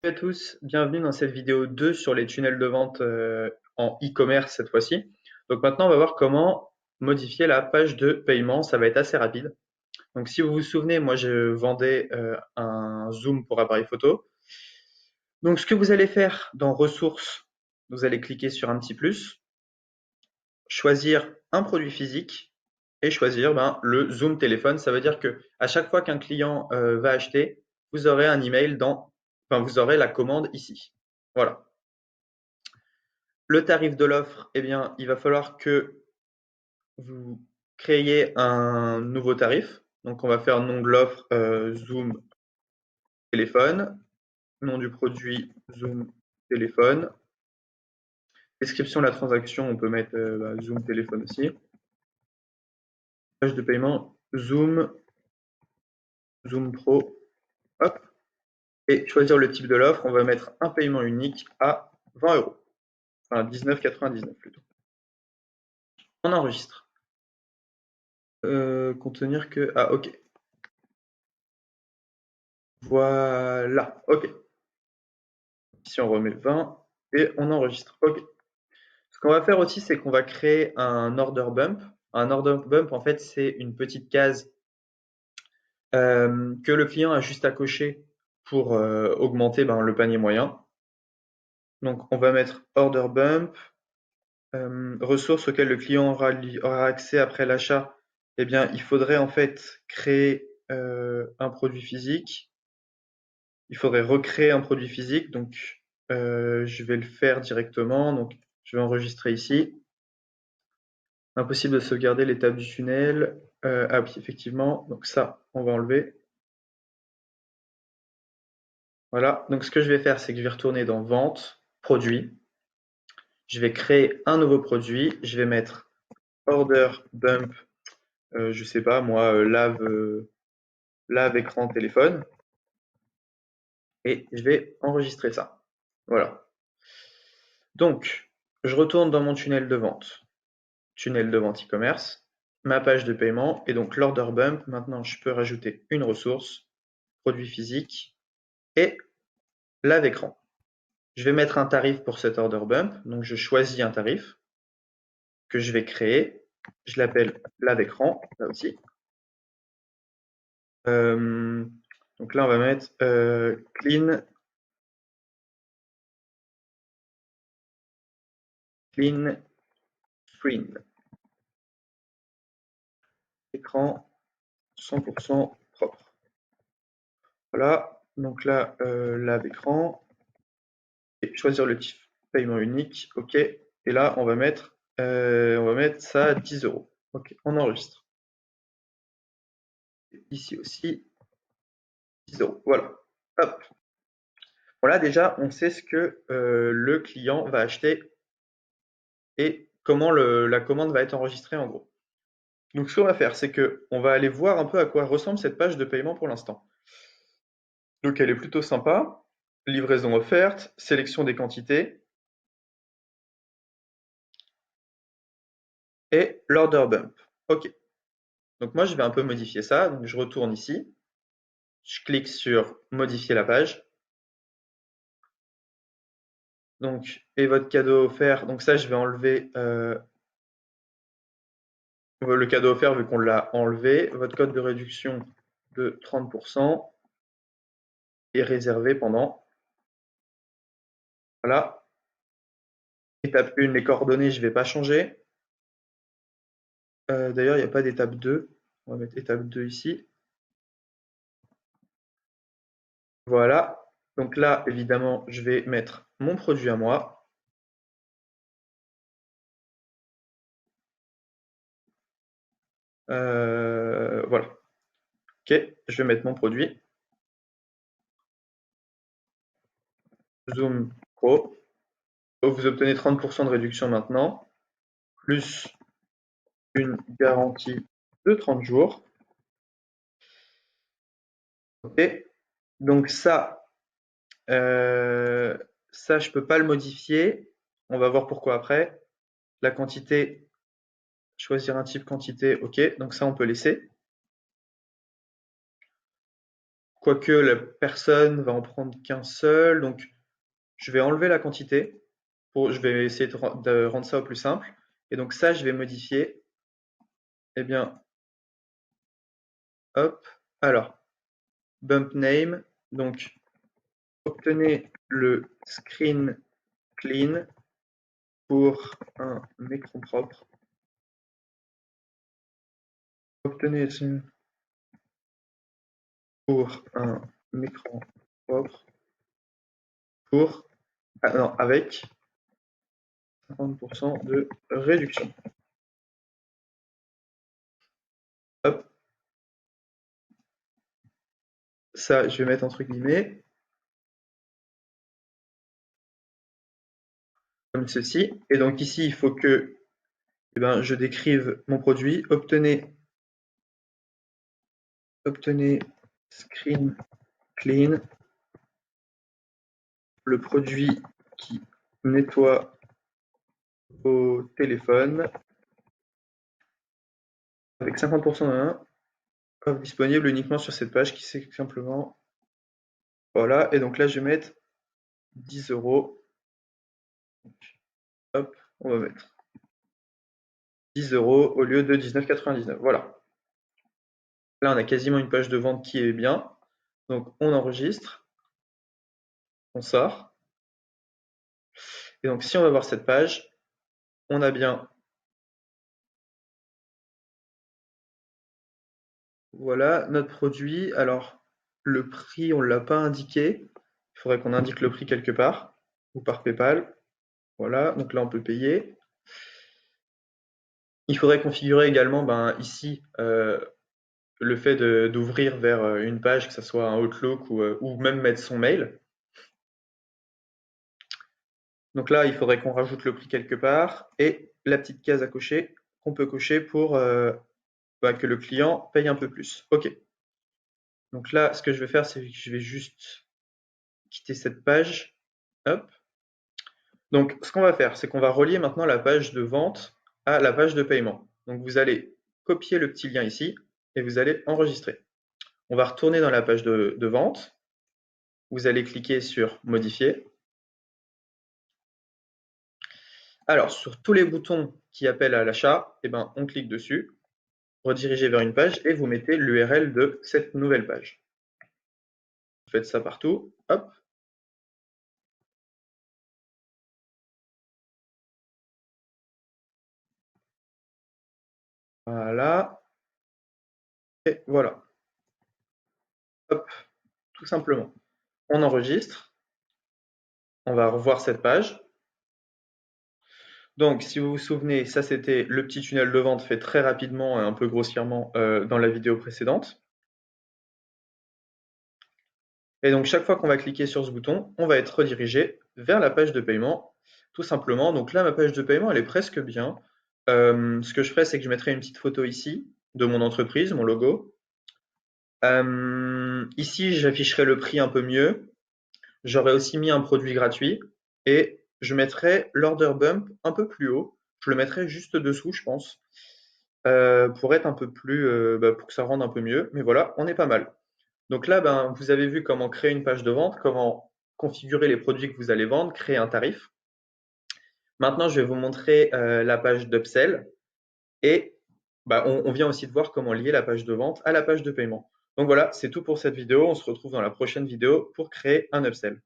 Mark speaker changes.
Speaker 1: Salut à tous, bienvenue dans cette vidéo 2 sur les tunnels de vente en e-commerce cette fois-ci. Donc maintenant, on va voir comment modifier la page de paiement. Ça va être assez rapide. Donc si vous vous souvenez, moi je vendais un zoom pour appareil photo. Donc ce que vous allez faire dans ressources, vous allez cliquer sur un petit plus, choisir un produit physique et choisir le zoom téléphone. Ça veut dire que à chaque fois qu'un client va acheter, vous aurez un email vous aurez la commande ici. Voilà. Le tarif de l'offre, eh bien, il va falloir que vous créiez un nouveau tarif. Donc, on va faire nom de l'offre Zoom téléphone, nom du produit Zoom téléphone. Description de la transaction, on peut mettre Zoom téléphone aussi. Page de paiement Zoom, Zoom Pro, hop. Et choisir le type de l'offre, on va mettre un paiement unique à 20 euros. Enfin, 19,99 plutôt. On enregistre. Contenir que. Ah, ok. Voilà, ok. Ici, on remet le 20 et on enregistre. OK. Ce qu'on va faire aussi, c'est qu'on va créer un order bump. Un order bump, en fait, c'est une petite case que le client a juste à cocher pour augmenter le panier moyen. Donc, on va mettre order bump, ressources auxquelles le client aura accès après l'achat. Eh bien, il faudrait en fait créer un produit physique. Il faudrait recréer un produit physique. Donc, je vais le faire directement. Donc, je vais enregistrer ici. Impossible de sauvegarder l'étape du tunnel. Ah oui, effectivement. Donc ça, on va enlever. Voilà. Donc ce que je vais faire, c'est que je vais retourner dans Vente, Produit. Je vais créer un nouveau produit. Je vais mettre Order Bump, je sais pas moi, lave écran téléphone. Et je vais enregistrer ça. Voilà. Donc, je retourne dans mon tunnel de vente. Tunnel de vente e-commerce. Ma page de paiement. Et donc l'Order Bump. Maintenant, je peux rajouter une ressource. Produit physique. Et lave-écran. Je vais mettre un tarif pour cet order bump. Donc, je choisis un tarif que je vais créer. Je l'appelle lave-écran, là aussi. Donc là, on va mettre clean screen. Écran 100% propre. Voilà. Donc là, lave-écran. Et choisir le type paiement unique. OK. Et là, on va mettre ça à 10 euros. OK. On enregistre. Ici aussi, 10 euros. Voilà. Hop. Voilà, déjà, on sait ce que le client va acheter et comment la commande va être enregistrée en gros. Donc, ce qu'on va faire, c'est que on va aller voir un peu à quoi ressemble cette page de paiement pour l'instant. Donc, elle est plutôt sympa. Livraison offerte, sélection des quantités et l'order bump. OK. Donc, moi, je vais un peu modifier ça. Donc, je retourne ici. Je clique sur modifier la page. Donc, et votre cadeau offert. Donc, ça, je vais enlever le cadeau offert vu qu'on l'a enlevé. Votre code de réduction de 30% est réservé pendant. Voilà. Étape 1, les coordonnées, je ne vais pas changer. D'ailleurs, il n'y a pas d'étape 2. On va mettre étape 2 ici. Voilà. Donc là, évidemment, je vais mettre mon produit à moi. Voilà. OK, je vais mettre mon produit. Zoom Pro. Vous obtenez 30% de réduction maintenant, plus une garantie de 30 jours. OK. Donc ça, je peux pas le modifier. On va voir pourquoi après. La quantité, choisir un type quantité, OK. Donc ça, on peut laisser. quoique la personne va en prendre qu'un seul, donc je vais enlever la quantité, je vais essayer de rendre ça au plus simple. Et donc ça, je vais modifier, eh bien, hop, alors, bump name, donc obtenez le screen clean pour un écran propre. Obtenez pour un écran propre pour, ah non, avec 50% de réduction. Hop. Ça, je vais mettre entre guillemets, comme ceci. Et donc ici, il faut que je décrive mon produit. Obtenez screen clean, le produit qui nettoie au téléphone avec 50% offre disponible uniquement sur cette page qui c'est simplement, voilà. Et donc là, je vais mettre 10 euros. Hop, on va mettre 10 euros au lieu de 19,99. Voilà. Là, on a quasiment une page de vente qui est bien. Donc, on enregistre, on sort. Et donc, si on va voir cette page, on a bien, voilà, notre produit. Alors, le prix, on ne l'a pas indiqué. Il faudrait qu'on indique le prix quelque part, ou par PayPal. Voilà, donc là, on peut payer. Il faudrait configurer également, ici, le fait d'ouvrir vers une page, que ce soit un Outlook ou même mettre son mail. Donc là, il faudrait qu'on rajoute le prix quelque part et la petite case à cocher qu'on peut cocher pour que le client paye un peu plus. OK. Donc là, ce que je vais faire, c'est que je vais juste quitter cette page. Hop. Donc, ce qu'on va faire, c'est qu'on va relier maintenant la page de vente à la page de paiement. Donc, vous allez copier le petit lien ici et vous allez enregistrer. On va retourner dans la page de vente. Vous allez cliquer sur modifier. Alors, sur tous les boutons qui appellent à l'achat, on clique dessus, rediriger vers une page et vous mettez l'URL de cette nouvelle page. Vous faites ça partout, hop. Voilà. Et voilà. Hop, tout simplement. On enregistre. On va revoir cette page. Donc, si vous vous souvenez, ça c'était le petit tunnel de vente fait très rapidement et un peu grossièrement dans la vidéo précédente. Et donc, chaque fois qu'on va cliquer sur ce bouton, on va être redirigé vers la page de paiement, tout simplement. Donc là, ma page de paiement, elle est presque bien. Ce que je ferai, c'est que je mettrai une petite photo ici de mon entreprise, mon logo. Ici, j'afficherai le prix un peu mieux. J'aurais aussi mis un produit gratuit et je mettrai l'order bump un peu plus haut. Je le mettrai juste dessous, je pense, pour être un peu plus, pour que ça rende un peu mieux. Mais voilà, on est pas mal. Donc là, vous avez vu comment créer une page de vente, comment configurer les produits que vous allez vendre, créer un tarif. Maintenant, je vais vous montrer la page d'upsell et on vient aussi de voir comment lier la page de vente à la page de paiement. Donc voilà, c'est tout pour cette vidéo. On se retrouve dans la prochaine vidéo pour créer un upsell.